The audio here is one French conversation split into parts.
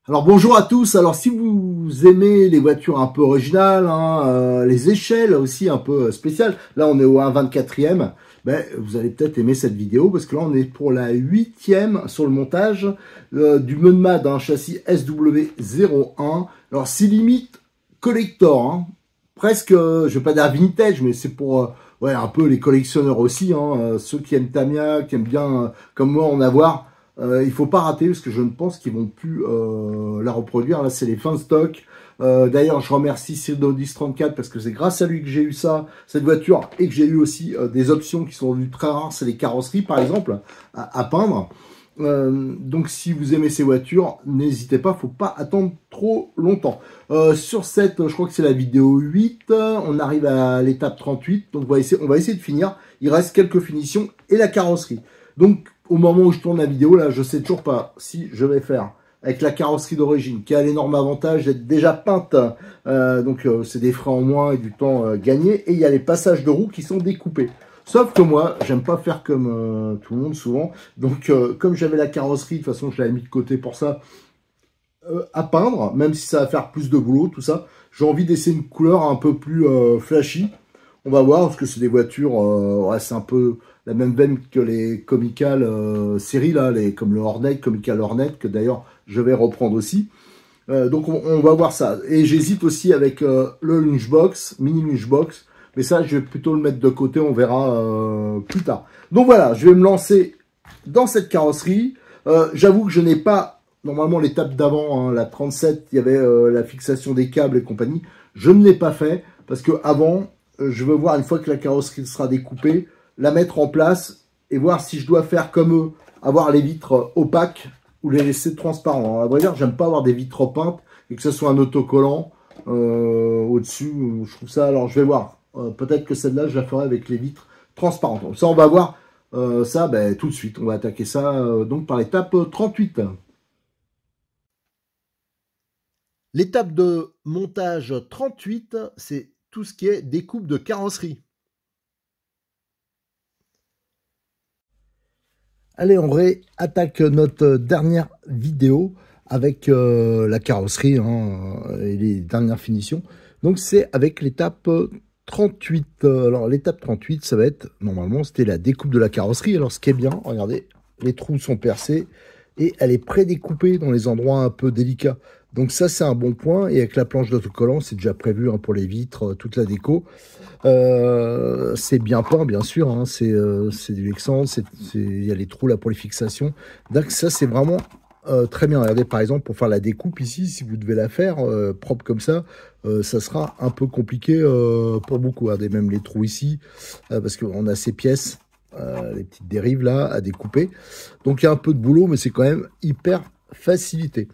Alors bonjour à tous, alors si vous aimez les voitures un peu originales, les échelles aussi un peu spéciales, là on est au 1/24e, ben, vous allez peut-être aimer cette vidéo parce que là on est pour la 8e sur le montage du Munmad, un châssis SW01. Alors c'est limite collector, presque, je vais pas dire vintage, mais c'est pour ouais, un peu les collectionneurs aussi, ceux qui aiment Tamiya, qui aiment bien comme moi en avoir. Il faut pas rater parce que je ne pense qu'ils vont plus la reproduire. Là, c'est les fins de stock. D'ailleurs, je remercie Cyril1034 parce que c'est grâce à lui que j'ai eu cette voiture, et que j'ai eu aussi des options qui sont devenues très rares. C'est les carrosseries, par exemple, à peindre. Donc, si vous aimez ces voitures, n'hésitez pas. Faut pas attendre trop longtemps. Sur cette, je crois que c'est la vidéo 8. On arrive à l'étape 38. Donc, on va essayer de finir. Il reste quelques finitions et la carrosserie. Donc, au moment où je tourne la vidéo, là, je sais toujours pas si je vais faire avec la carrosserie d'origine, qui a l'énorme avantage d'être déjà peinte. C'est des frais en moins et du temps gagné. Et il y a les passages de roues qui sont découpés. Sauf que moi, j'aime pas faire comme tout le monde souvent. Donc, comme j'avais la carrosserie, de toute façon, je l'avais mis de côté pour ça, à peindre, même si ça va faire plus de boulot, tout ça. J'ai envie d'essayer une couleur un peu plus flashy. On va voir, parce que c'est des voitures, ouais, c'est un peu la même veine que les Comical séries, là, comme le Hornet, Comical Hornet, que d'ailleurs je vais reprendre aussi. Donc on va voir ça. Et j'hésite aussi avec le Lunchbox, mini Lunchbox, mais ça je vais plutôt le mettre de côté, on verra plus tard. Donc voilà, je vais me lancer dans cette carrosserie. J'avoue que je n'ai pas, normalement l'étape d'avant, la 37, il y avait la fixation des câbles et compagnie. Je ne l'ai pas fait, parce que avant, je veux voir, une fois que la carrosserie sera découpée, la mettre en place et voir si je dois faire comme eux, avoir les vitres opaques ou les laisser transparents. Alors, à vrai dire, j'aime pas avoir des vitres peintes et que ce soit un autocollant au-dessus. Je trouve ça, alors je vais voir. Peut-être que celle-là, je la ferai avec les vitres transparentes. Donc, ça, on va voir ça tout de suite. On va attaquer ça donc par l'étape 38. L'étape de montage 38, c'est tout ce qui est découpe de carrosserie. Allez, on réattaque notre dernière vidéo avec la carrosserie et les dernières finitions. Donc, c'est avec l'étape 38. Alors, l'étape 38, ça va être, normalement, c'était la découpe de la carrosserie. Alors, ce qui est bien, regardez, les trous sont percés et elle est prédécoupée dans les endroits un peu délicats. Donc ça, c'est un bon point. Et avec la planche d'autocollant, c'est déjà prévu pour les vitres, toute la déco. C'est bien peint, bien sûr. C'est du Lexan. Il y a les trous là pour les fixations. Donc ça, c'est vraiment très bien. Regardez, par exemple, pour faire la découpe ici, si vous devez la faire propre comme ça, ça sera un peu compliqué pour beaucoup. Regardez, même les trous ici, parce qu'on a ces pièces, les petites dérives là à découper. Donc il y a un peu de boulot, mais c'est quand même hyper facilité.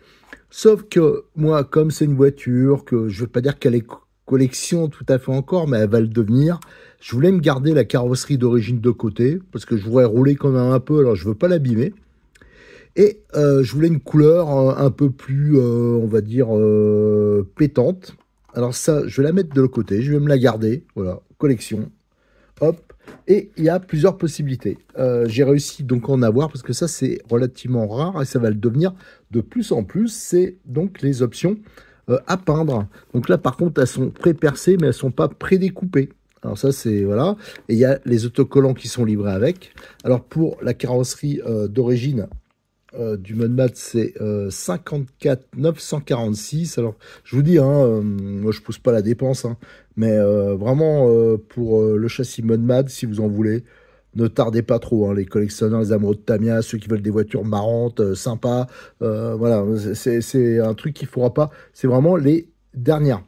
Sauf que moi, comme c'est une voiture que je ne veux pas dire qu'elle est collection tout à fait encore, mais elle va le devenir, je voulais me garder la carrosserie d'origine de côté, parce que je voudrais rouler quand même un peu, alors je ne veux pas l'abîmer. Et je voulais une couleur un peu plus, on va dire, pétante. Alors ça, je vais la mettre de l'autre côté, je vais me la garder, voilà, collection, hop. Et il y a plusieurs possibilités. J'ai réussi donc à en avoir parce que ça c'est relativement rare et ça va le devenir de plus en plus. C'est donc les options à peindre. Donc là par contre elles sont pré-percées mais elles sont pas pré-découpées. Alors ça c'est voilà. Et il y a les autocollants qui sont livrés avec. Alors pour la carrosserie d'origine du Munmad, c'est 54 946. Alors, je vous dis, moi, je pousse pas la dépense, mais vraiment, pour le châssis Munmad, si vous en voulez, ne tardez pas trop. Les collectionneurs, les amoureux de Tamiya, ceux qui veulent des voitures marrantes, sympas, voilà, c'est un truc qu'il ne faudra pas. C'est vraiment les dernières.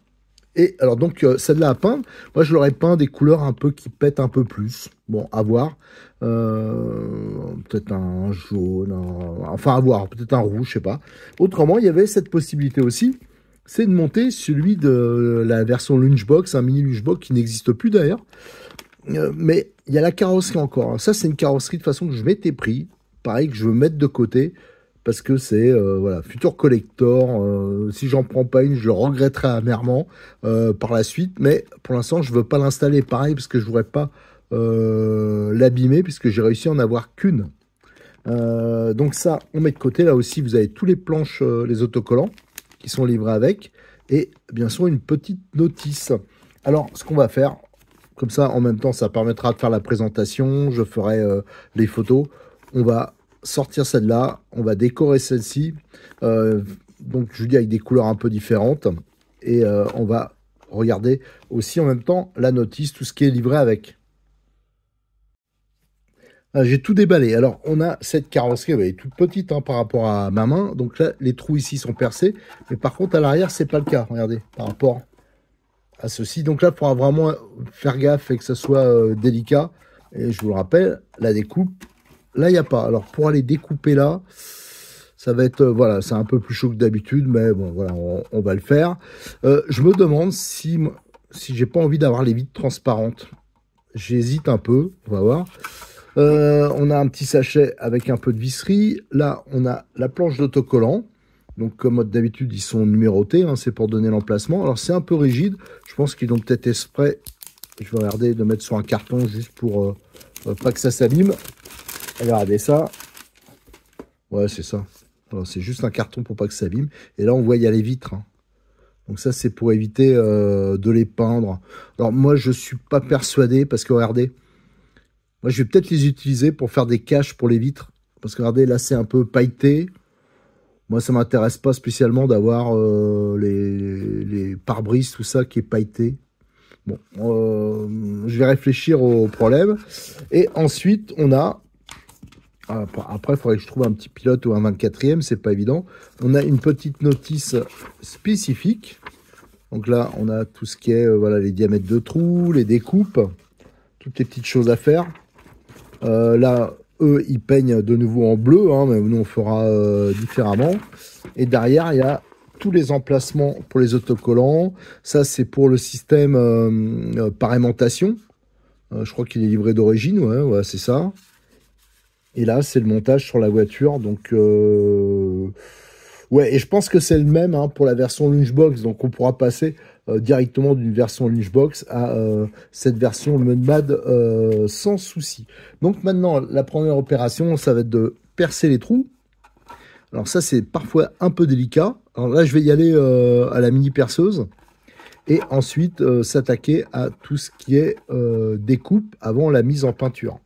Et alors donc celle-là à peindre, moi je l'aurais peint des couleurs un peu qui pètent un peu plus. Bon, à voir. Peut-être un jaune, enfin à voir, peut-être un rouge, je sais pas. Autrement, il y avait cette possibilité aussi, c'est de monter celui de la version Lunchbox, un mini Lunchbox qui n'existe plus d'ailleurs. Mais il y a la carrosserie encore. Ça, c'est une carrosserie de façon que je m'étais pris. Pareil, que je veux mettre de côté. Parce que c'est, voilà, futur collector. Si j'en prends pas une, je le regretterai amèrement par la suite. Mais pour l'instant, je veux pas l'installer pareil parce que je voudrais pas l'abîmer puisque j'ai réussi à en avoir qu'une. Donc ça, on met de côté. Là aussi, vous avez tous les planches, les autocollants qui sont livrés avec. Et bien sûr, une petite notice. Alors, ce qu'on va faire, comme ça, en même temps, ça permettra de faire la présentation. Je ferai les photos. On va sortir celle-là. On va décorer celle-ci. Donc, je vous dis avec des couleurs un peu différentes. Et on va regarder aussi en même temps la notice, tout ce qui est livré avec. J'ai tout déballé. Alors, on a cette carrosserie, elle est toute petite hein, par rapport à ma main. Donc là, les trous ici sont percés. Mais par contre, à l'arrière, c'est pas le cas. Regardez, par rapport à ceci. Donc là, il faudra vraiment faire gaffe et que ça soit délicat. Et je vous le rappelle, la découpe, là, il n'y a pas. Alors, pour aller découper là, ça va être, voilà, c'est un peu plus chaud que d'habitude. Mais bon, voilà, on va le faire. Je me demande si j'ai pas envie d'avoir les vitres transparentes. J'hésite un peu, on va voir. On a un petit sachet avec un peu de visserie. Là, on a la planche d'autocollant. Donc, comme d'habitude, ils sont numérotés. Hein, c'est pour donner l'emplacement. Alors, c'est un peu rigide. Je pense qu'ils ont peut-être exprès. Je vais regarder de mettre sur un carton juste pour pas que ça s'abîme. Regardez ça. Ouais, c'est ça. C'est juste un carton pour pas que ça s'abîme. Et là, on voit, il y a les vitres. Hein. Donc ça, c'est pour éviter de les peindre. Alors, moi, je suis pas persuadé parce que, regardez, moi, je vais peut-être les utiliser pour faire des caches pour les vitres. Parce que regardez, là, c'est un peu pailleté. Moi, ça ne m'intéresse pas spécialement d'avoir les pare-brises, tout ça qui est pailleté. Bon, je vais réfléchir au problème. Et ensuite, on a... Après, il faudrait que je trouve un petit pilote ou un 24e, c'est pas évident. On a une petite notice spécifique. Donc là, on a tout ce qui est voilà, les diamètres de trous, les découpes, toutes les petites choses à faire. Là, eux, ils peignent de nouveau en bleu, hein, mais nous, on fera différemment. Et derrière, il y a tous les emplacements pour les autocollants. Ça, c'est pour le système par aimantation. Je crois qu'il est livré d'origine, ouais, c'est ça. Et là, c'est le montage sur la voiture. Donc, ouais, et je pense que c'est le même hein, pour la version Lunchbox. Donc, on pourra passer directement d'une version Lunchbox à cette version Mudmad sans souci. Donc maintenant, la première opération, ça va être de percer les trous. Alors ça, c'est parfois un peu délicat. Alors là, je vais y aller à la mini perceuse. Et ensuite, s'attaquer à tout ce qui est découpe avant la mise en peinture.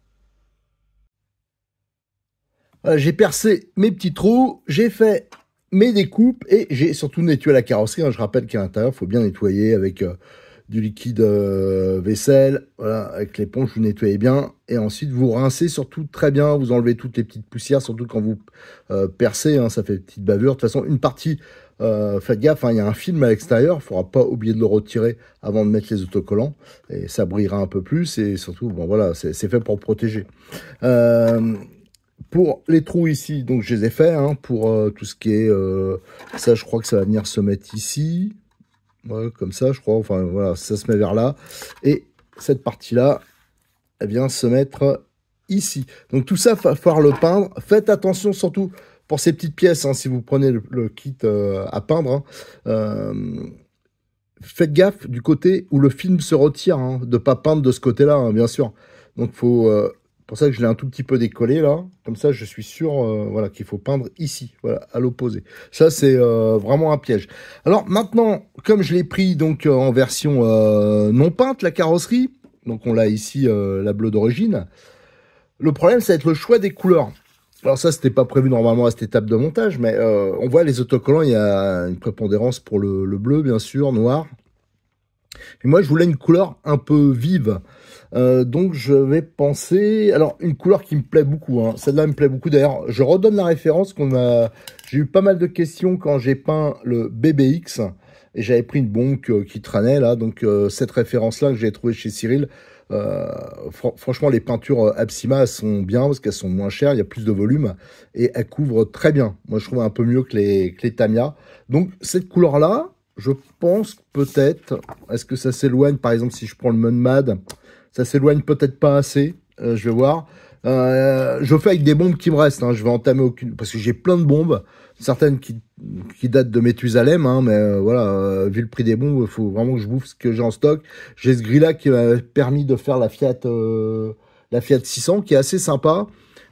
Voilà, j'ai percé mes petits trous, j'ai fait mes découpes et j'ai surtout nettoyé la carrosserie. Hein. Je rappelle qu'à l'intérieur, il faut bien nettoyer avec du liquide vaisselle. Voilà, avec l'éponge, vous nettoyez bien. Et ensuite, vous rincez surtout très bien. Vous enlevez toutes les petites poussières, surtout quand vous percez. Hein, ça fait des petites bavures. De toute façon, une partie, faites gaffe, hein, il y a un film à l'extérieur. Il ne faudra pas oublier de le retirer avant de mettre les autocollants. Et ça brillera un peu plus. Et surtout, bon voilà, c'est fait pour protéger. Pour les trous ici, donc je les ai faits, hein, pour tout ce qui est... ça, je crois que ça va venir se mettre ici. Ouais, comme ça, je crois. Enfin, voilà, ça se met vers là. Et cette partie-là, elle vient se mettre ici. Donc tout ça, il va falloir le peindre. Faites attention surtout pour ces petites pièces, hein, si vous prenez le kit à peindre. Hein, faites gaffe du côté où le film se retire, hein, de ne pas peindre de ce côté-là, hein, bien sûr. Donc, il faut... pour ça que je l'ai un tout petit peu décollé là, comme ça je suis sûr voilà, qu'il faut peindre ici, voilà, à l'opposé. Ça c'est vraiment un piège. Alors maintenant, comme je l'ai pris donc en version non peinte, la carrosserie, donc on l'a ici la bleue d'origine, le problème ça va être le choix des couleurs. Alors ça c'était pas prévu normalement à cette étape de montage, mais on voit les autocollants, il y a une prépondérance pour le bleu bien sûr, noir. Et moi je voulais une couleur un peu vive. Donc je vais penser... Alors, une couleur qui me plaît beaucoup. Hein. Celle-là me plaît beaucoup. D'ailleurs, je redonne la référence qu'on a... J'ai eu pas mal de questions quand j'ai peint le BBX. Et j'avais pris une bonque qui traînait là. Donc, cette référence-là que j'ai trouvée chez Cyril. Franchement, les peintures Absima sont bien parce qu'elles sont moins chères. Il y a plus de volume. Et elles couvrent très bien. Moi, je trouve un peu mieux que les Tamiya. Donc, cette couleur-là, je pense peut-être... Est-ce que ça s'éloigne, par exemple, si je prends le Mudmad? Ça s'éloigne peut-être pas assez, je vais voir. Je fais avec des bombes qui me restent, hein. Je vais entamer aucune... Parce que j'ai plein de bombes, certaines qui datent de Méthusalem, hein, mais voilà, vu le prix des bombes, il faut vraiment que je bouffe ce que j'ai en stock. J'ai ce gris-là qui m'a permis de faire la Fiat 600, qui est assez sympa.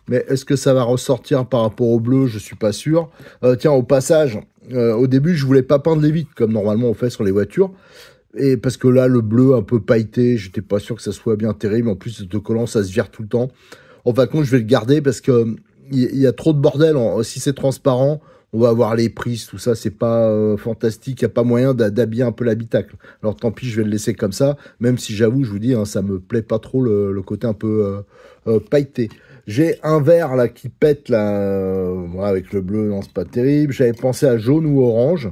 Mais est-ce que ça va ressortir par rapport au bleu? Je suis pas sûr. Tiens, au passage, au début, je voulais pas peindre les vitres, comme normalement on fait sur les voitures. Et parce que là, le bleu un peu pailleté, j'étais pas sûr que ça soit bien terrible. En plus, l'autocollant, ça se vire tout le temps. En fin de compte, je vais le garder parce que il y a trop de bordel. Si c'est transparent, on va avoir les prises, tout ça, c'est pas fantastique. Il n'y a pas moyen d'habiller un peu l'habitacle. Alors tant pis, je vais le laisser comme ça. Même si j'avoue, je vous dis, hein, ça me plaît pas trop le côté un peu pailleté. J'ai un vert là qui pète là, voilà, avec le bleu, non, c'est pas terrible. J'avais pensé à jaune ou orange.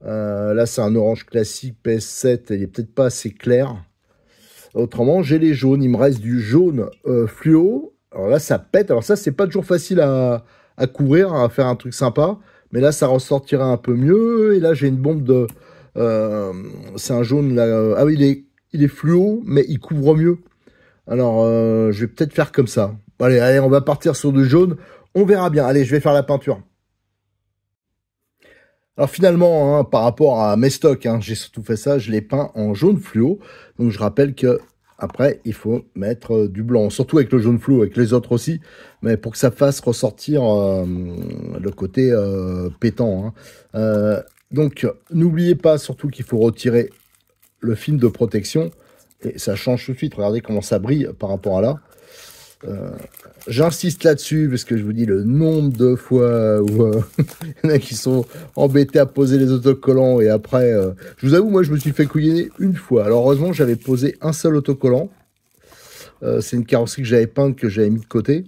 Là, c'est un orange classique PS7, il est peut-être pas assez clair. Autrement, j'ai les jaunes. Il me reste du jaune fluo. Alors là, ça pète. Alors ça, c'est pas toujours facile à couvrir, à faire un truc sympa. Mais là, ça ressortira un peu mieux. Et là, j'ai une bombe de... c'est un jaune là. Ah oui, il est fluo, mais il couvre mieux. Alors, je vais peut-être faire comme ça. Allez, on va partir sur du jaune. On verra bien. Allez, je vais faire la peinture. Alors finalement, hein, par rapport à mes stocks, hein, j'ai surtout fait ça, je l'ai peint en jaune fluo. Donc je rappelle que après, il faut mettre du blanc, surtout avec le jaune fluo, avec les autres aussi, mais pour que ça fasse ressortir le côté pétant. Hein. Donc n'oubliez pas surtout qu'il faut retirer le film de protection, et ça change tout de suite. Regardez comment ça brille par rapport à là. J'insiste là-dessus parce que je vous dis le nombre de fois où il y en a qui sont embêtés à poser les autocollants et après, je vous avoue, moi je me suis fait couillonner une fois. Alors heureusement, j'avais posé un seul autocollant. C'est une carrosserie que j'avais peinte, que j'avais mis de côté.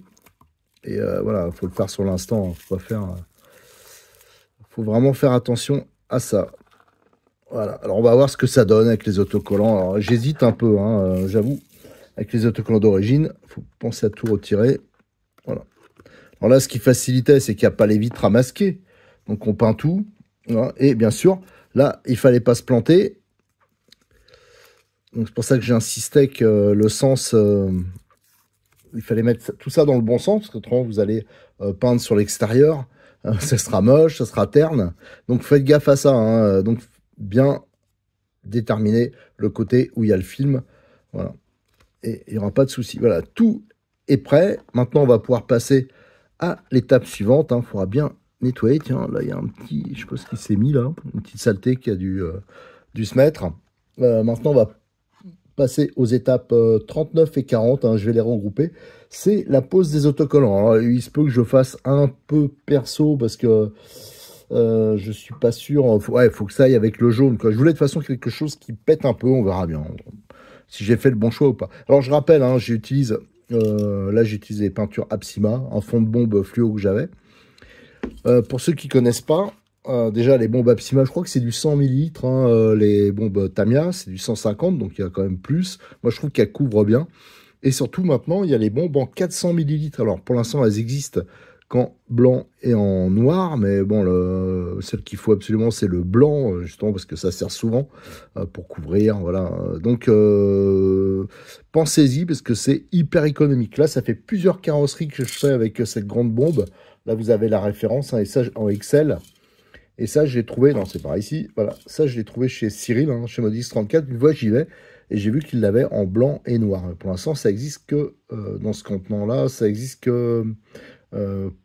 Et voilà, il faut le faire sur l'instant. Hein. Faut vraiment faire attention à ça. Voilà, alors on va voir ce que ça donne avec les autocollants. Alors j'hésite un peu, hein, j'avoue. Avec les autocollants d'origine, il faut penser à tout retirer. Voilà. Alors là, ce qui facilitait, c'est qu'il n'y a pas les vitres à masquer. Donc on peint tout. Voilà. Et bien sûr, là, il ne fallait pas se planter. Donc c'est pour ça que j'insistais que le sens... il fallait mettre tout ça dans le bon sens, parce qu'autrement, vous allez peindre sur l'extérieur. Ça sera moche, ça sera terne. Donc faites gaffe à ça. Hein. Donc bien déterminer le côté où il y a le film. Voilà. Et il n'y aura pas de souci. Voilà, tout est prêt. Maintenant, on va pouvoir passer à l'étape suivante. Il faudra bien nettoyer. Tiens, là, il y a un petit... Je sais pas ce qui s'est mis, là. Une petite saleté qui a dû se mettre. Maintenant, on va passer aux étapes 39 et 40. Hein, je vais les regrouper. C'est la pose des autocollants. Alors, il se peut que je fasse un peu perso parce que je suis pas sûr. Faut que ça aille avec le jaune, quoi. Je voulais de toute façon quelque chose qui pète un peu. On verra bien. Si j'ai fait le bon choix ou pas. Alors, je rappelle, hein, j'utilise... là, j'utilise les peintures Apsima, un fond de bombe fluo que j'avais. Pour ceux qui ne connaissent pas, déjà, les bombes Apsima, je crois que c'est du 100 ml. Hein, les bombes Tamiya, c'est du 150, donc il y a quand même plus. Moi, je trouve qu'elles couvrent bien. Et surtout, maintenant, il y a les bombes en 400 ml. Alors, pour l'instant, elles existent qu'en blanc et en noir, mais bon, celle qu'il faut absolument, c'est le blanc, justement, parce que ça sert souvent pour couvrir, voilà. Donc, pensez-y, parce que c'est hyper économique. Là, ça fait plusieurs carrosseries que je fais avec cette grande bombe. Là, vous avez la référence, hein, et ça, en Excel. Et ça, je l'ai trouvé, non, c'est par ici, voilà. Ça, je l'ai trouvé chez Cyril, hein, chez Modix 34. Une fois, j'y vais, et j'ai vu qu'il l'avait en blanc et noir. Pour l'instant, ça existe que, dans ce contenant-là, ça existe que...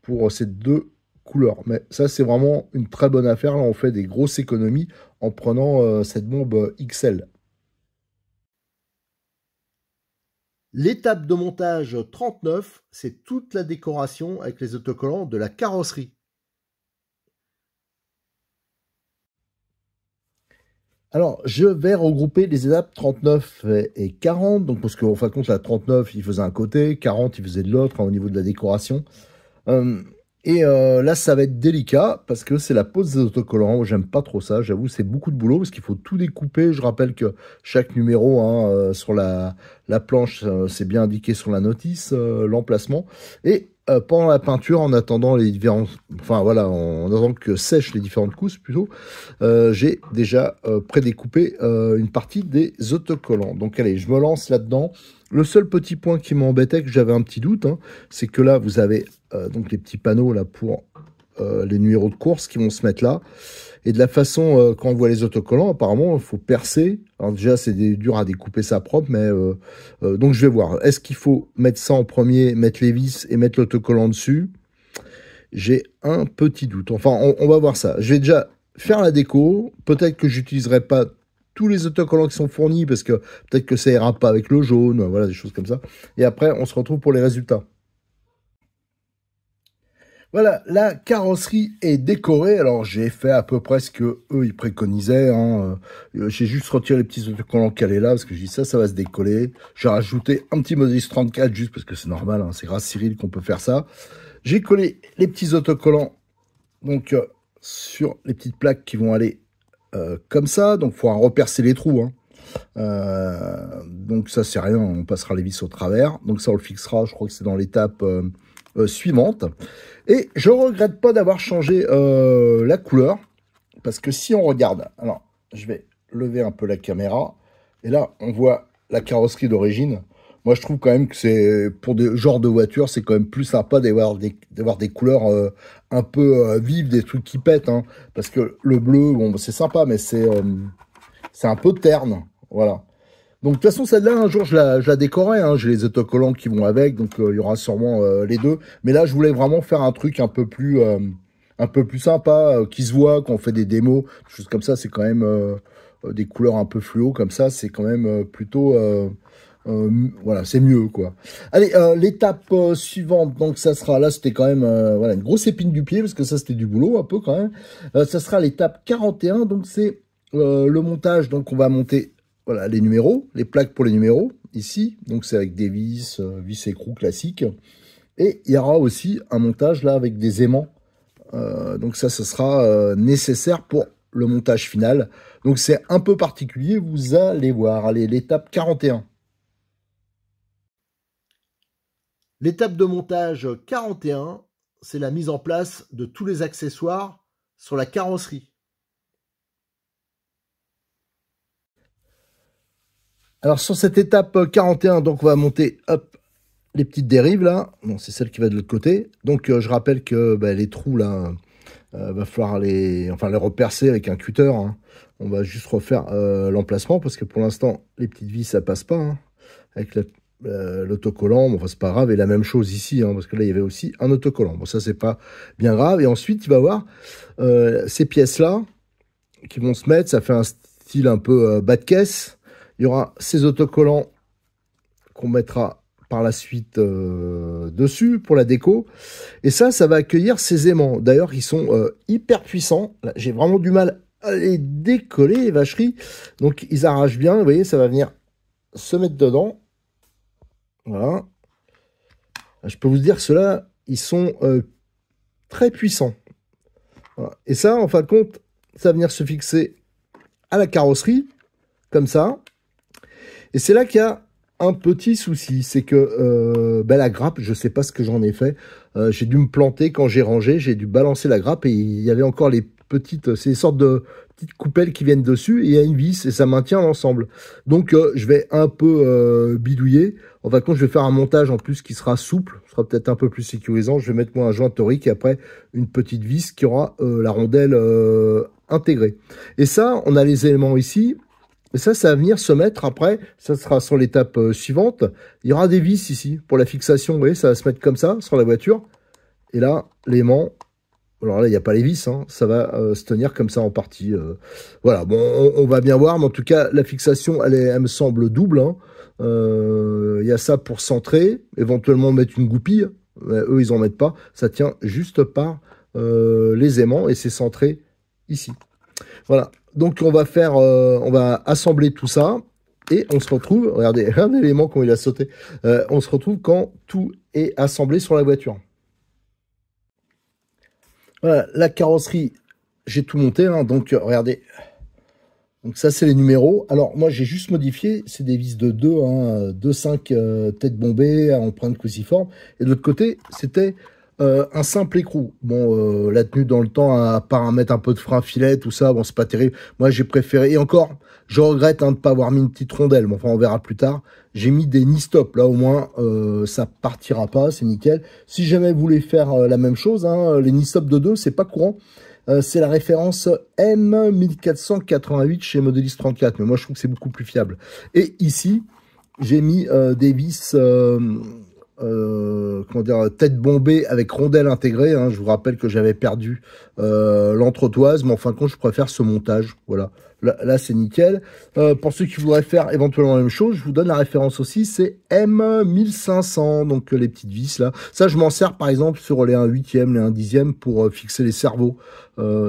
pour ces deux couleurs. Mais ça, c'est vraiment une très bonne affaire. Là, on fait des grosses économies en prenant cette bombe XL. L'étape de montage 39, c'est toute la décoration avec les autocollants de la carrosserie. Alors, je vais regrouper les étapes 39 et 40. Donc, parce qu'en fin de compte, la 39, il faisait un côté, 40, il faisait de l'autre, hein, au niveau de la décoration. Là, ça va être délicat parce que c'est la pose des autocollants. J'aime pas trop ça. J'avoue, c'est beaucoup de boulot parce qu'il faut tout découper. Je rappelle que chaque numéro, hein, sur la planche, c'est bien indiqué sur la notice, l'emplacement. Et pendant la peinture, en attendant les différents... Enfin, voilà, en attendant que sèchent les différentes couches, plutôt, j'ai déjà prédécoupé une partie des autocollants. Donc, allez, je me lance là-dedans. Le seul petit point qui m'embêtait, que j'avais un petit doute, hein, c'est que là, vous avez donc les petits panneaux là pour les numéros de course qui vont se mettre là. Et de la façon, quand on voit les autocollants, apparemment, il faut percer. Alors déjà, c'est dur à découper ça propre, mais donc je vais voir. Est-ce qu'il faut mettre ça en premier, mettre les vis et mettre l'autocollant dessus? J'ai un petit doute. Enfin, on va voir ça. Je vais déjà faire la déco. Peut-être que j'utiliserai pas tous les autocollants qui sont fournis, parce que peut-être que ça ira pas avec le jaune, voilà, des choses comme ça. Et après, on se retrouve pour les résultats. Voilà, la carrosserie est décorée. Alors, j'ai fait à peu près ce que eux ils préconisaient. Hein. J'ai juste retiré les petits autocollants qui allaient là, parce que je dis ça va se décoller. J'ai rajouté un petit Modis 34, juste parce que c'est normal, hein, c'est grâce à Cyril qu'on peut faire ça. J'ai collé les petits autocollants donc sur les petites plaques qui vont aller comme ça. Donc, il faudra repercer les trous. Hein. Donc, ça, c'est rien. On passera les vis au travers. Donc, ça, on le fixera. Je crois que c'est dans l'étape suivante. Et je regrette pas d'avoir changé la couleur, parce que si on regarde, alors je vais lever un peu la caméra, et là on voit la carrosserie d'origine. Moi je trouve quand même que c'est, pour des genres de voitures, c'est quand même plus sympa d'avoir des couleurs un peu vives, des trucs qui pètent, hein, parce que le bleu, bon c'est sympa, mais c'est un peu terne, voilà. Donc de toute façon celle-là, un jour je la décorerai, hein. J'ai les autocollants qui vont avec, donc il y aura sûrement les deux. Mais là je voulais vraiment faire un truc un peu plus sympa, qui se voit quand on fait des démos, des choses comme ça. C'est quand même des couleurs un peu fluo comme ça, c'est quand même plutôt voilà, c'est mieux quoi. Allez, l'étape suivante, donc ça sera, là c'était quand même voilà, une grosse épine du pied, parce que ça c'était du boulot un peu quand même. Ça sera l'étape 41, donc c'est le montage. Donc on va monter, voilà, les numéros, les plaques pour les numéros, ici. Donc, c'est avec des vis, vis écrou classiques. Et il y aura aussi un montage, là, avec des aimants. Donc, ça sera nécessaire pour le montage final. Donc, c'est un peu particulier, vous allez voir. Allez, l'étape 41. L'étape de montage 41, c'est la mise en place de tous les accessoires sur la carrosserie. Alors sur cette étape 41, donc on va monter hop, les petites dérives là. Bon, c'est celle qui va de l'autre côté. Donc je rappelle que les trous là, va falloir les repercer avec un cutter. Hein. On va juste refaire l'emplacement, parce que pour l'instant les petites vis ça passe pas, hein, avec l'autocollant. Bon, enfin, c'est pas grave. Et la même chose ici, hein, parce que là il y avait aussi un autocollant. Bon, ça c'est pas bien grave. Et ensuite il va y avoir ces pièces là qui vont se mettre. Ça fait un style un peu bas de caisse. Il y aura ces autocollants qu'on mettra par la suite dessus pour la déco. Et ça va accueillir ces aimants. D'ailleurs, ils sont hyper puissants. J'ai vraiment du mal à les décoller, les vacheries. Donc, ils arrachent bien. Vous voyez, ça va venir se mettre dedans. Voilà. Je peux vous dire que ceux-là, ils sont très puissants. Voilà. Et ça, en fin de compte, ça va venir se fixer à la carrosserie, comme ça. Et c'est là qu'il y a un petit souci, c'est que la grappe, je ne sais pas ce que j'en ai fait. J'ai dû me planter quand j'ai rangé, j'ai dû balancer la grappe, et il y avait encore les petites, c'est des sortes de petites coupelles qui viennent dessus, et il y a une vis, et ça maintient l'ensemble. Donc je vais un peu bidouiller. En fin de compte, je vais faire un montage en plus qui sera souple, ce sera peut-être un peu plus sécurisant. Je vais mettre moi un joint torique, et après une petite vis qui aura la rondelle intégrée. Et ça, on a les éléments ici. Et ça va venir se mettre après, ça sera sur l'étape suivante. Il y aura des vis ici pour la fixation, vous voyez, ça va se mettre comme ça sur la voiture. Et là, l'aimant, alors là, il n'y a pas les vis, hein, ça va se tenir comme ça en partie. Voilà, bon, on va bien voir, mais en tout cas, la fixation, elle me semble double. Hein. Il y a ça pour centrer, éventuellement mettre une goupille. Eux, ils n'en mettent pas. Ça tient juste par les aimants, et c'est centré ici. Voilà. Donc on va assembler tout ça, et on se retrouve, regardez, un élément quand il a sauté, on se retrouve quand tout est assemblé sur la voiture. Voilà, la carrosserie, j'ai tout monté, hein, donc regardez, donc ça c'est les numéros. Alors moi j'ai juste modifié, c'est des vis de 2, hein, 2,5 têtes bombées à empreinte cruciforme, et de l'autre côté c'était un simple écrou. Bon, la tenue dans le temps, à part mettre un peu de frein filet, tout ça, bon, c'est pas terrible. Moi, j'ai préféré, et encore, je regrette de ne pas avoir mis une petite rondelle, mais enfin, on verra plus tard. J'ai mis des knee-stop, là, au moins, ça partira pas, c'est nickel. Si jamais vous voulez faire la même chose, hein, les knee-stop de 2, c'est pas courant. C'est la référence M1488 chez Modelis 34, mais moi, je trouve que c'est beaucoup plus fiable. Et ici, j'ai mis des vis... comment dire, tête bombée avec rondelle intégrée, hein. Je vous rappelle que j'avais perdu l'entretoise, mais en fin de compte, je préfère ce montage. Voilà, là c'est nickel. Pour ceux qui voudraient faire éventuellement la même chose, je vous donne la référence aussi, c'est M1500, donc les petites vis là. Ça, je m'en sers par exemple sur les 1/8e, les 1/10e pour fixer les cerveaux.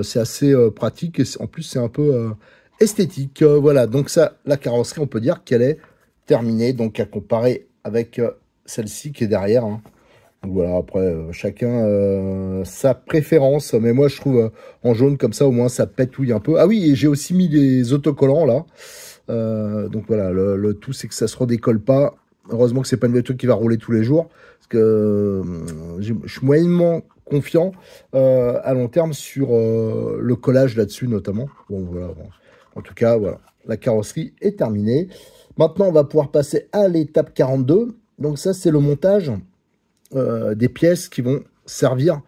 C'est assez pratique et en plus c'est un peu esthétique. Voilà, donc ça, la carrosserie, on peut dire qu'elle est terminée, donc à comparer avec celle-ci qui est derrière, hein. Donc voilà, après, chacun sa préférence. Mais moi, je trouve en jaune comme ça, au moins, ça pétouille un peu. Ah oui, et j'ai aussi mis les autocollants, là. Donc voilà, le tout, c'est que ça se redécolle pas. Heureusement que c'est pas une voiture qui va rouler tous les jours. Parce que je suis moyennement confiant à long terme sur le collage là-dessus, notamment. Bon, voilà. Bon. En tout cas, voilà. La carrosserie est terminée. Maintenant, on va pouvoir passer à l'étape 42. Donc ça, c'est le montage des pièces qui vont servir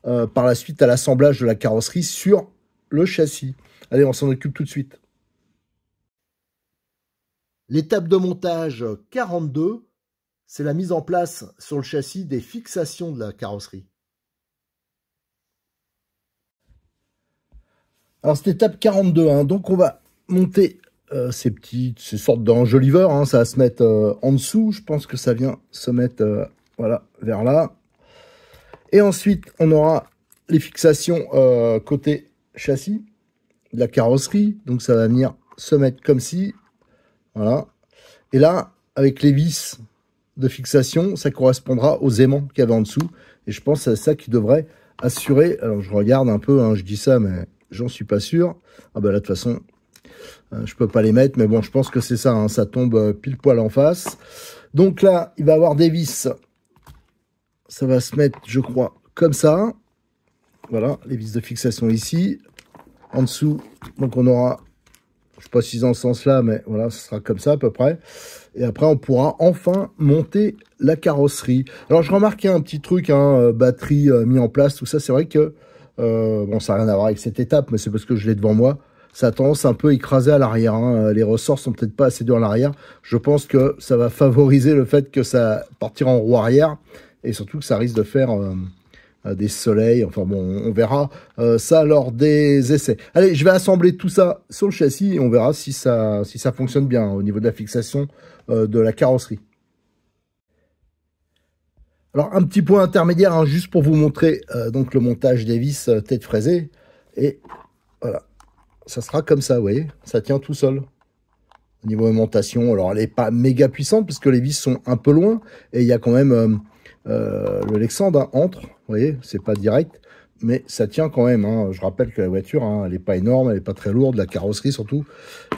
par la suite à l'assemblage de la carrosserie sur le châssis. Allez, on s'en occupe tout de suite. L'étape de montage 42, c'est la mise en place sur le châssis des fixations de la carrosserie. Alors, cette étape 42, hein, donc on va monter ces sortes d'enjoliveurs, hein, ça va se mettre en dessous. Je pense que ça vient se mettre voilà, vers là. Et ensuite, on aura les fixations côté châssis de la carrosserie. Donc, ça va venir se mettre comme ci. Voilà. Et là, avec les vis de fixation, ça correspondra aux aimants qu'il y avait en dessous. Et je pense que c'est ça qui devrait assurer. Alors, je regarde un peu, hein, je dis ça, mais j'en suis pas sûr. Ah ben là, de toute façon... je peux pas les mettre, mais bon, je pense que c'est ça, hein, ça tombe pile poil en face. Donc là, il va y avoir des vis. Ça va se mettre, je crois, comme ça. Voilà, les vis de fixation ici. En dessous, donc on aura, je sais pas si c'est dans ce sens-là, mais voilà, ce sera comme ça à peu près. Et après, on pourra enfin monter la carrosserie. Alors, je remarquais un petit truc, hein, batterie mis en place, tout ça. C'est vrai que, bon, ça n'a rien à voir avec cette étape, mais c'est parce que je l'ai devant moi. Ça a tendance un peu à écraser à l'arrière, hein. Les ressorts sont peut-être pas assez durs à l'arrière. Je pense que ça va favoriser le fait que ça partira en roue arrière. Et surtout que ça risque de faire des soleils. Enfin bon, on verra ça lors des essais. Allez, je vais assembler tout ça sur le châssis et on verra si ça fonctionne bien, hein, au niveau de la fixation de la carrosserie. Alors, un petit point intermédiaire, hein, juste pour vous montrer donc le montage des vis tête fraisée. Et voilà. Ça sera comme ça, vous voyez, ça tient tout seul. Au niveau aimantation, alors elle n'est pas méga puissante parce que les vis sont un peu loin et il y a quand même le Lexandre hein, entre, vous voyez, c'est pas direct, mais ça tient quand même. Hein. Je rappelle que la voiture, hein, elle n'est pas énorme, elle n'est pas très lourde, la carrosserie surtout.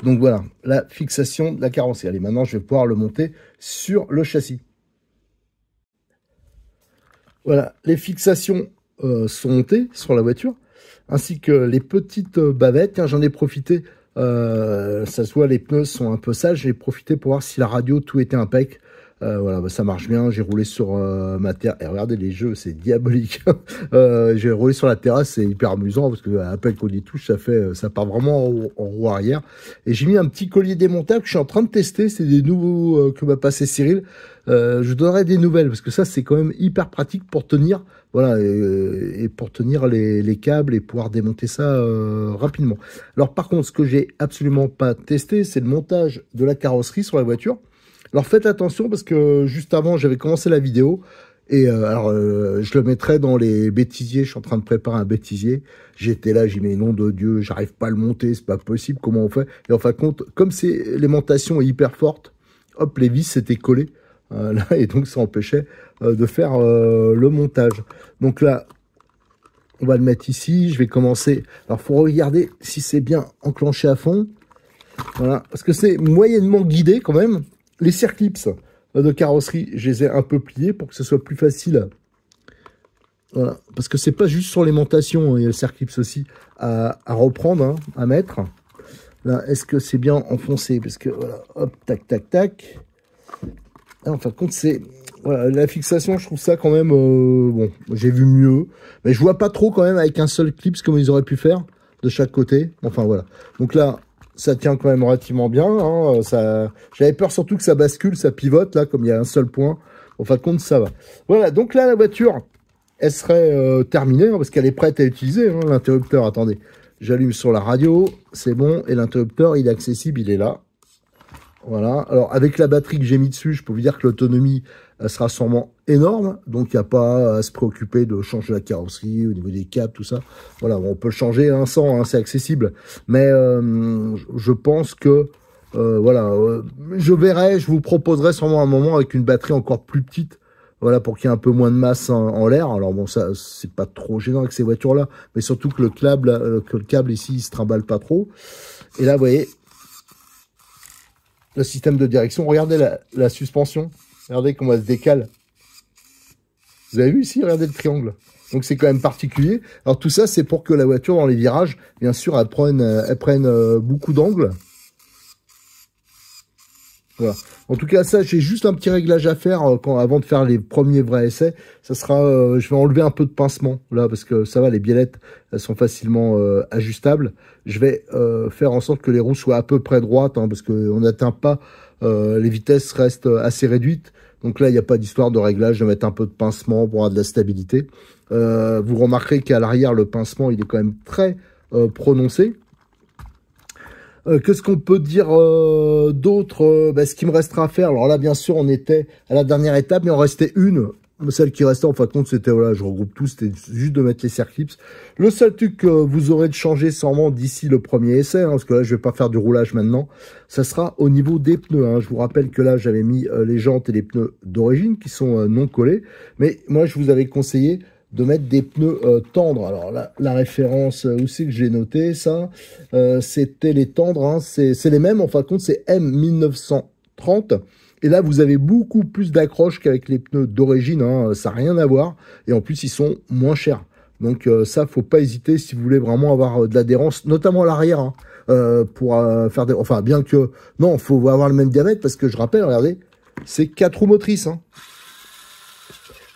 Donc voilà, la fixation de la carrosserie. Allez, maintenant je vais pouvoir le monter sur le châssis. Voilà, les fixations sont montées sur la voiture, ainsi que les petites bavettes. J'en ai profité, ça se voit, les pneus sont un peu sales, j'ai profité pour voir si la radio, tout était impec. Voilà, bah, ça marche bien, j'ai roulé sur ma terre, et regardez les jeux, c'est diabolique. J'ai roulé sur la terrasse, c'est hyper amusant, parce que à peine qu'on y touche, ça part vraiment en roue arrière. Et j'ai mis un petit collier démontable que je suis en train de tester, c'est des nouveaux que m'a passé Cyril. Je donnerai des nouvelles, parce que ça, c'est quand même hyper pratique pour tenir, voilà, et pour tenir les câbles et pouvoir démonter ça rapidement. Alors par contre, ce que j'ai absolument pas testé, c'est le montage de la carrosserie sur la voiture. Alors faites attention parce que juste avant, j'avais commencé la vidéo et je le mettrai dans les bêtisiers. Je suis en train de préparer un bêtisier. J'étais là, j'ai mis nom de Dieu, j'arrive pas à le monter, c'est pas possible, comment on fait? Et en fin de compte, comme l'aimantation est hyper forte, hop, les vis s'étaient collées là, et donc ça empêchait de faire le montage. Donc là, on va le mettre ici. Je vais commencer. Alors, faut regarder si c'est bien enclenché à fond. Voilà, parce que c'est moyennement guidé quand même. Les circlips de carrosserie, je les ai un peu pliés pour que ce soit plus facile Voilà, parce que c'est pas juste sur l'aimantation, hein, il y a le Cerclipse aussi à reprendre, hein, à mettre. Là, est-ce que c'est bien enfoncé? Parce que, voilà, hop, tac, tac, tac. Ah, en fin de compte, c'est... Voilà, la fixation, je trouve ça quand même... bon, j'ai vu mieux. Mais je vois pas trop quand même avec un seul clip comme ils auraient pu faire de chaque côté. Enfin, voilà. Donc là, ça tient quand même relativement bien. Hein, ça... J'avais peur surtout que ça bascule, ça pivote, là, comme il y a un seul point. En fin de compte, ça va. Voilà, donc là, la voiture, elle serait terminée, hein, parce qu'elle est prête à utiliser, hein, l'interrupteur. Attendez, j'allume sur la radio, c'est bon. Et l'interrupteur, il est accessible, il est là. Voilà. Alors, avec la batterie que j'ai mis dessus, je peux vous dire que l'autonomie sera sûrement énorme. Donc, il n'y a pas à se préoccuper de changer la carrosserie au niveau des câbles, tout ça. Voilà, on peut le changer sans, hein, c'est accessible. Mais je pense que, voilà, je verrai, je vous proposerai sûrement un moment avec une batterie encore plus petite. Voilà, pour qu'il y ait un peu moins de masse en l'air. Alors bon, ça, c'est pas trop gênant avec ces voitures-là. Mais surtout que le câble ici, il se trimballe pas trop. Et là, vous voyez... Le système de direction, regardez la suspension, regardez comment elle se décale. Vous avez vu ici, regardez le triangle. Donc c'est quand même particulier. Alors tout ça, c'est pour que la voiture dans les virages, bien sûr, elle prenne beaucoup d'angles. Voilà. En tout cas, ça, j'ai juste un petit réglage à faire avant de faire les premiers vrais essais. Ça sera, je vais enlever un peu de pincement là parce que ça va, les biellettes, elles sont facilement ajustables. Je vais faire en sorte que les roues soient à peu près droites, hein, parce que on n'atteint pas, les vitesses restent assez réduites. Donc là, il n'y a pas d'histoire de réglage, de mettre un peu de pincement pour avoir de la stabilité. Vous remarquerez qu'à l'arrière, le pincement, il est quand même très prononcé. Qu'est-ce qu'on peut dire d'autre? Ce qui me restera à faire, alors là, bien sûr, on était à la dernière étape, mais on restait une. Celle qui restait, en fin de compte, c'était, voilà, je regroupe tout, c'était juste de mettre les Cerclipse. Le seul truc que vous aurez de changer sûrement d'ici le premier essai, hein, parce que là, je vais pas faire du roulage maintenant, ça sera au niveau des pneus. Hein. Je vous rappelle que là, j'avais mis les jantes et les pneus d'origine qui sont non collés, mais moi, je vous avais conseillé de mettre des pneus tendres. Alors là, la référence, où c'est que j'ai noté ça? C'était les tendres, hein, c'est les mêmes, en fin de compte, c'est M1930. Et là, vous avez beaucoup plus d'accroche qu'avec les pneus d'origine, hein, ça n'a rien à voir. Et en plus, ils sont moins chers. Donc ça, faut pas hésiter si vous voulez vraiment avoir de l'adhérence, notamment à l'arrière, hein, pour faire des... Enfin, bien que... Non, faut avoir le même diamètre, parce que je rappelle, regardez, c'est 4 roues motrices, hein.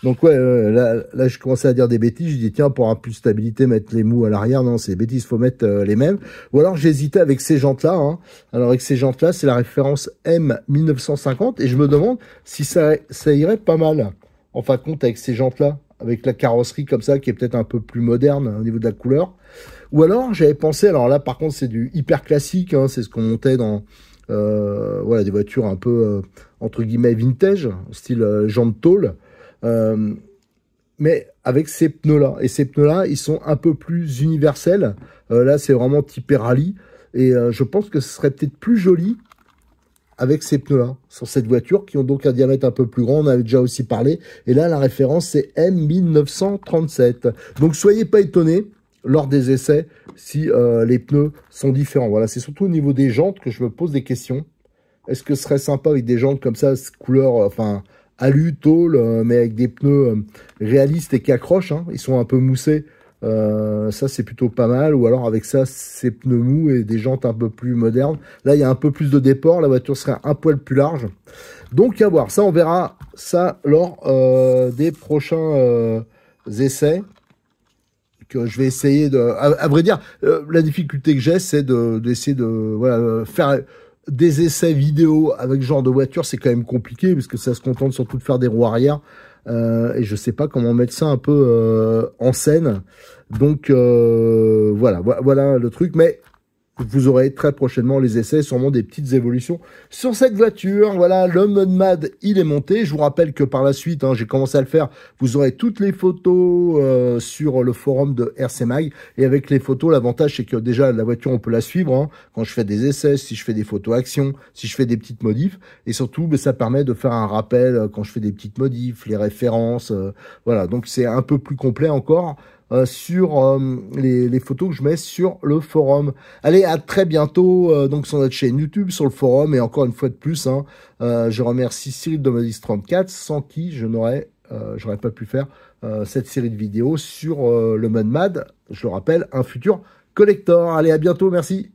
Donc ouais, là je commençais à dire des bêtises, je dis tiens, pour avoir plus de stabilité, mettre les mous à l'arrière, non, c'est des bêtises, faut mettre les mêmes. Ou alors j'hésitais avec ces jantes-là, hein. Alors avec ces jantes-là, c'est la référence M1950, et je me demande si ça irait pas mal, en fin de compte, avec ces jantes-là, avec la carrosserie comme ça, qui est peut-être un peu plus moderne au niveau de la couleur. Ou alors j'avais pensé, alors là par contre c'est du hyper classique, hein, c'est ce qu'on montait dans... voilà, des voitures un peu, entre guillemets, vintage, style jante tôle. Mais avec ces pneus-là. Et ces pneus-là, ils sont un peu plus universels. Là, c'est vraiment typé rallye. Et je pense que ce serait peut-être plus joli avec ces pneus-là, sur cette voiture, qui ont donc un diamètre un peu plus grand. On avait déjà aussi parlé. Et là, la référence, c'est M1937. Donc, soyez pas étonnés lors des essais si les pneus sont différents. Voilà, c'est surtout au niveau des jantes que je me pose des questions. Est-ce que ce serait sympa avec des jantes comme ça, couleur, enfin... alu, tôle, mais avec des pneus réalistes et qui accrochent, hein. Ils sont un peu moussés, ça c'est plutôt pas mal, ou alors avec ça, ces pneus mous et des jantes un peu plus modernes. Là, il y a un peu plus de déport, la voiture serait un poil plus large. Donc, à voir, ça on verra ça lors des prochains essais, que je vais essayer de... À vrai dire, la difficulté que j'ai, c'est d'essayer de voilà, faire... des essais vidéo avec ce genre de voiture, c'est quand même compliqué parce que ça se contente surtout de faire des roues arrière et je sais pas comment mettre ça un peu en scène. Donc voilà le truc, mais vous aurez très prochainement les essais, sûrement des petites évolutions sur cette voiture. Voilà, le mode MAD, il est monté. Je vous rappelle que par la suite, hein, j'ai commencé à le faire. Vous aurez toutes les photos sur le forum de RC Mag. Et avec les photos, l'avantage, c'est que déjà, la voiture, on peut la suivre, hein, quand je fais des essais, si je fais des photos action, si je fais des petites modifs. Et surtout, ça permet de faire un rappel quand je fais des petites modifs, les références. Voilà, donc c'est un peu plus complet encore. Sur les photos que je mets sur le forum. Allez, à très bientôt donc sur notre chaîne YouTube, sur le forum, et encore une fois de plus, hein, je remercie Cyril de Modis 34, sans qui je n'aurais j'aurais pas pu faire cette série de vidéos sur le Mud Mad, je le rappelle, un futur collector. Allez, à bientôt, merci.